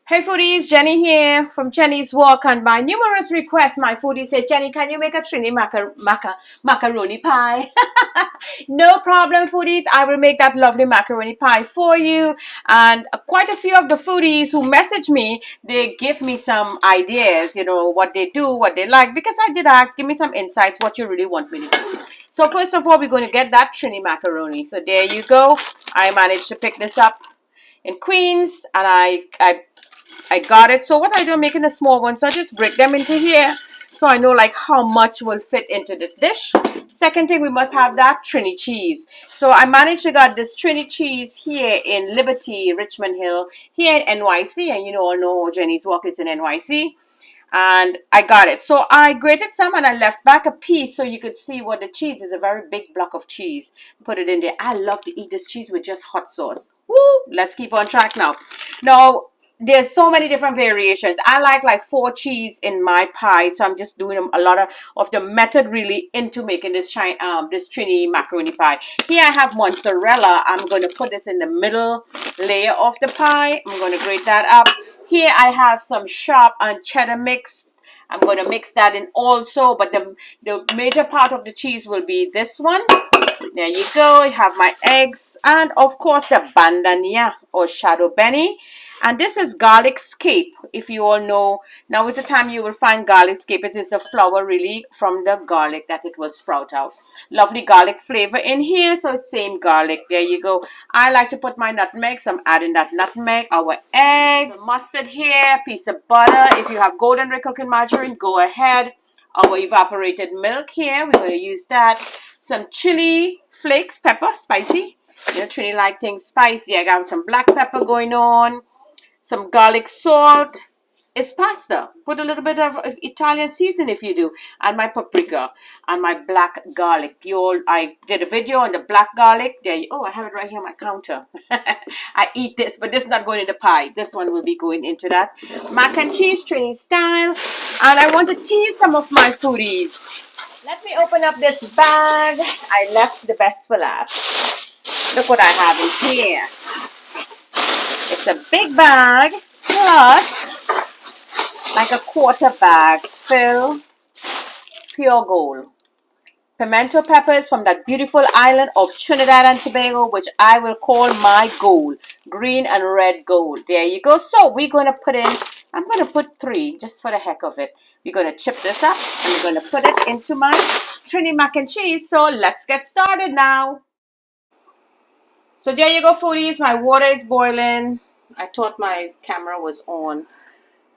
Hey foodies, Jenny here from Jenny's Walk, and by numerous requests, my foodie said, Jenny, can you make a Trini macaroni pie? No problem, foodies. I will make that lovely macaroni pie for you. And quite a few of the foodies who message me, they give me some ideas, what they do, what they like, because I did ask, give me some insights, what you really want me to do. So first of all, we're going to get that Trini macaroni. So there you go. I managed to pick this up in Queens, and I got it. So what I do, I'm making a small one. So I just break them into here. So I know like how much will fit into this dish. Second thing, we must have that Trini cheese. So I managed to get this Trini cheese here in Liberty, Richmond Hill, here in NYC. And all know Jenny's Walk is in NYC. And I got it. So I grated some and I left back a piece so you could see what the cheese is. A very big block of cheese. Put it in there. I love to eat this cheese with just hot sauce. Woo! Let's keep on track now. Now, there's so many different variations. I like 4 cheese in my pie, so I'm just doing a lot of the method really into making this Trini macaroni pie. Here I have mozzarella. I'm going to put this in the middle layer of the pie. I'm going to grate that up. Here I have some sharp and cheddar mix. I'm going to mix that in also, but the major part of the cheese will be this one. There you go. I have my eggs and of course the bandania or shadow benny. And this is garlic scape. If you all know, now is the time you will find garlic scape. It is the flour really from the garlic that it will sprout out. Lovely garlic flavor in here. So same garlic. There you go. I like to put my nutmeg. So I'm adding that nutmeg. Our eggs. The mustard here. Piece of butter. If you have golden red cooking margarine, go ahead. Our evaporated milk here. We're going to use that. Some chili flakes, pepper, spicy. Trini like things spicy. I got some black pepper going on. Some garlic salt. It's pasta. Put a little bit of Italian season if you do. And my paprika and my black garlic. I did a video on the black garlic. There you, I have it right here on my counter. I eat this, but this is not going in the pie. This one will be going into that. Mac and cheese, Trini style. And I want to tease some of my foodies. Let me open up this bag. I left the best for last. Look what I have in here. It's a big bag plus like a quarter bag fill pure gold. Pimento peppers from that beautiful island of Trinidad and Tobago, which I will call my gold. Green and red gold. There you go. So we're going to put in, I'm going to put 3 just for the heck of it. We're going to chip this up and we're going to put it into my Trini mac and cheese. So let's get started now. So there you go, foodies. My water is boiling. I thought my camera was on,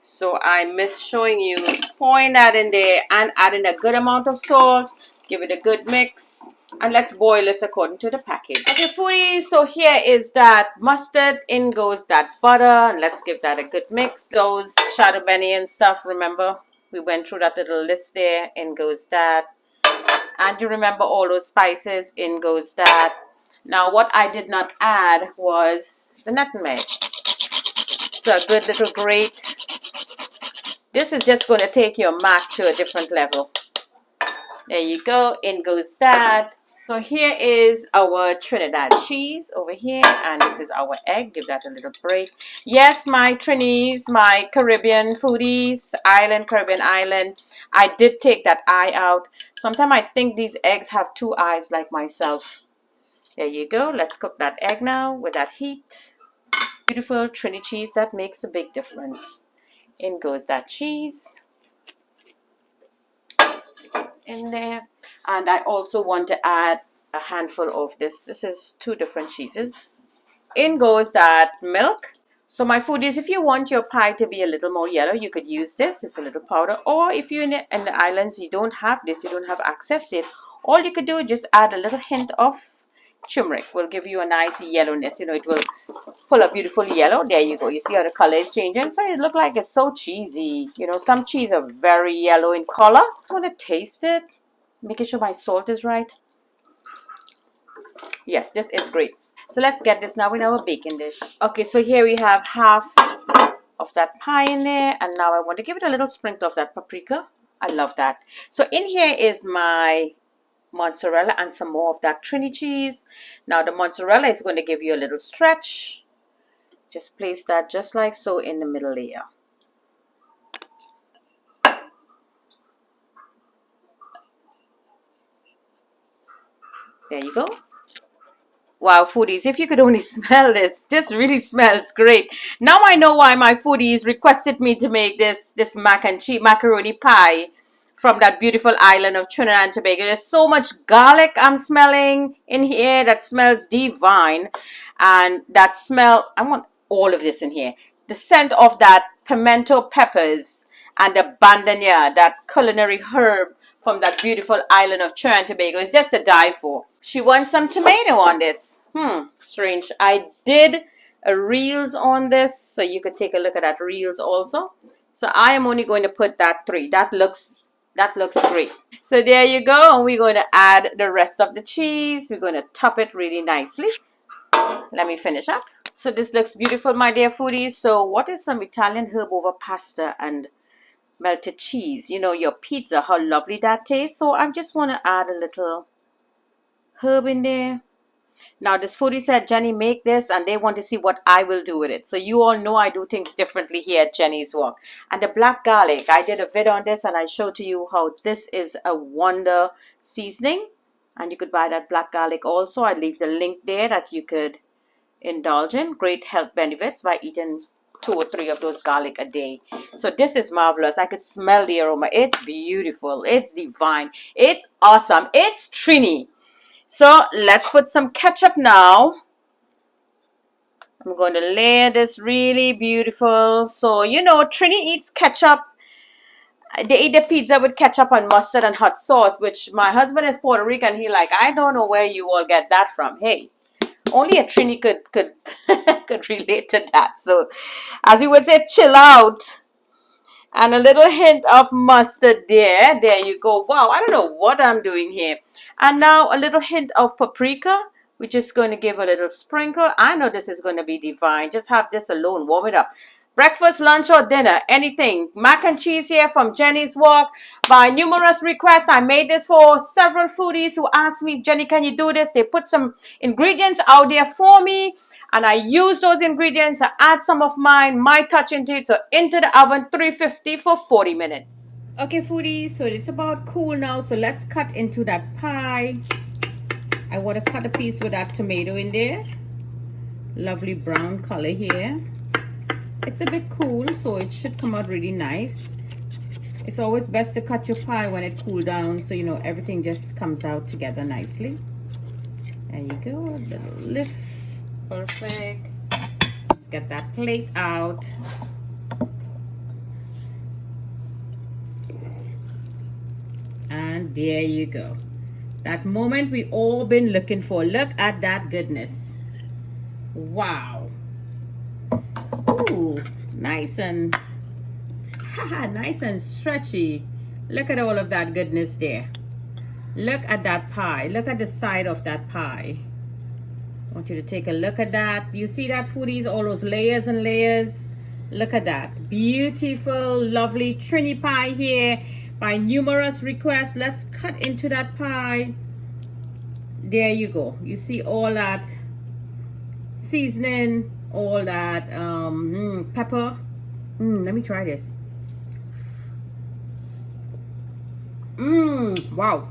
so I missed showing you. Pouring that in there and adding a good amount of salt. Give it a good mix. And let's boil this according to the package. Okay, foodies. So here is that mustard. In goes that butter. Let's give that a good mix. Those shadow benny and stuff. Remember, we went through that little list there. In goes that. And you remember all those spices. In goes that. Now, what I did not add was the nutmeg. So a good little grate. This is just going to take your mac to a different level. There you go. In goes that. So here is our Trinidad cheese over here. And this is our egg. Give that a little break. Yes, my Trinis, my Caribbean foodies, Caribbean island. I did take that eye out. Sometimes I think these eggs have 2 eyes like myself. There you go. Let's cook that egg now with that heat. Beautiful Trini cheese. That makes a big difference. In goes that cheese. In there. And I also want to add a handful of this. This is 2 different cheeses. In goes that milk. So my foodies, if you want your pie to be a little more yellow, you could use this. It's a little powder. Or if you're in the islands, you don't have this, you don't have access to it. All you could do is just add a little hint of turmeric. Will give you a nice yellowness. It will pull a beautiful yellow. There you go. You see how the color is changing? So it looks like it's so cheesy. Some cheese are very yellow in color. I want to taste it. Making sure my salt is right. Yes, this is great. So let's get this now in our baking dish. Okay, so here we have half of that pie in there. And now I want to give it a little sprinkle of that paprika. I love that. So in here is my mozzarella and some more of that Trini cheese. Now the mozzarella is going to give you a little stretch. Just place that just like so in the middle layer. There you go. Wow, foodies, if you could only smell this, this really smells great. Now I know why my foodies requested me to make this mac and cheese macaroni pie from that beautiful island of Trinidad and Tobago. There's so much garlic I'm smelling in here that smells divine. And that smell, I want all of this in here. The scent of that pimento peppers and the bandania, that culinary herb from that beautiful island of Trinidad and Tobago, is just to die for. She wants some tomato on this. Strange. I did a reels on this, so you could take a look at that reels also. So I am only going to put that 3. That looks great. So there you go. And we're going to add the rest of the cheese. We're going to top it really nicely. Let me finish up. So this looks beautiful, my dear foodies. So what is some Italian herb over pasta and melted cheese? You know, your pizza, how lovely that tastes. So I just want to add a little herb in there. Now this foodie said, Jenny, make this, and they want to see what I will do with it. So you all know I do things differently here at Jenny's Walk. And the black garlic, I did a video on this and I showed to you how this is a wonder seasoning. And you could buy that black garlic also. I leave the link there that you could indulge in. Great health benefits by eating 2 or 3 of those garlic a day. So this is marvelous. I could smell the aroma. It's beautiful. It's divine. It's awesome. It's Trini. So let's put some ketchup now. I'm going to layer this really beautiful. So, you know, Trini eats ketchup. They eat the pizza with ketchup and mustard and hot sauce, which my husband is Puerto Rican. He like, I don't know where you all get that from. Hey, only a Trini could could relate to that. So, as we would say, chill out. And a little hint of mustard there. There you go. Wow, I don't know what I'm doing here. And now a little hint of paprika. We're just going to give a little sprinkle. I know this is going to be divine. Just have this alone. Warm it up. Breakfast, lunch, or dinner. Anything. Mac and cheese here from Jenny's Walk. By numerous requests, I made this for several foodies who asked me, Jenny, can you do this? They put some ingredients out there for me. And I use those ingredients. I add some of my touch into it. So into the oven, 350 for 40 minutes. Okay, foodies, so it's about cool now. So let's cut into that pie. I want to cut a piece with that tomato in there. Lovely brown color here. It's a bit cool, so it should come out really nice. It's always best to cut your pie when it cools down, so you know everything just comes out together nicely. There you go, a little lift. Perfect. Let's get that plate out. And there you go. That moment we all been looking for. Look at that goodness. Wow. Ooh, nice and nice and stretchy. Look at all of that goodness there. Look at that pie. Look at the side of that pie. I want you to take a look at that. You see that, foodies? All those layers and layers. Look at that. Beautiful, lovely Trini pie here by numerous requests. Let's cut into that pie. There you go. You see all that seasoning, all that pepper. Let me try this. Wow.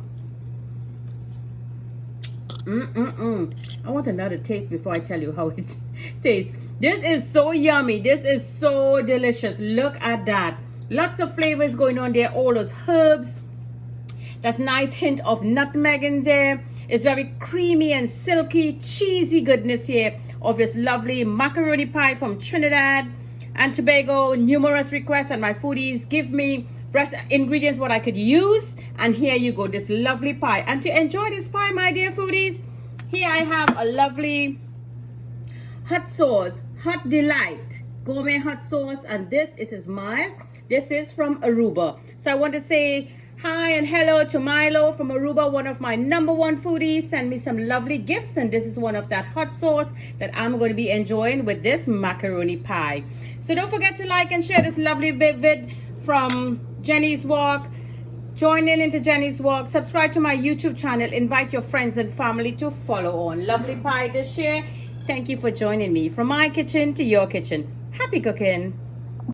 I want another taste before I tell you how it tastes. This is so yummy. This is so delicious. Look at that. Lots of flavors going on there. All those herbs. That nice hint of nutmeg in there. It's very creamy and silky, cheesy goodness here of this lovely macaroni pie from Trinidad and Tobago. Numerous requests, and my foodies give me ingredients what I could use, and here you go, this lovely pie. And to enjoy this pie, my dear foodies, here I have a lovely hot sauce, Hot Delight gourmet hot sauce, and this is mine. This is from Aruba. So I want to say hi and hello to Milo from Aruba, one of my #1 foodies. Send me some lovely gifts, and this is one of that hot sauce that I'm going to be enjoying with this macaroni pie. So don't forget to like and share this lovely vid from Jenny's Walk. Join in into Jenny's Walk. Subscribe to my YouTube channel. Invite your friends and family to follow on. Lovely pie this year. Thank you for joining me from my kitchen to your kitchen. Happy cooking!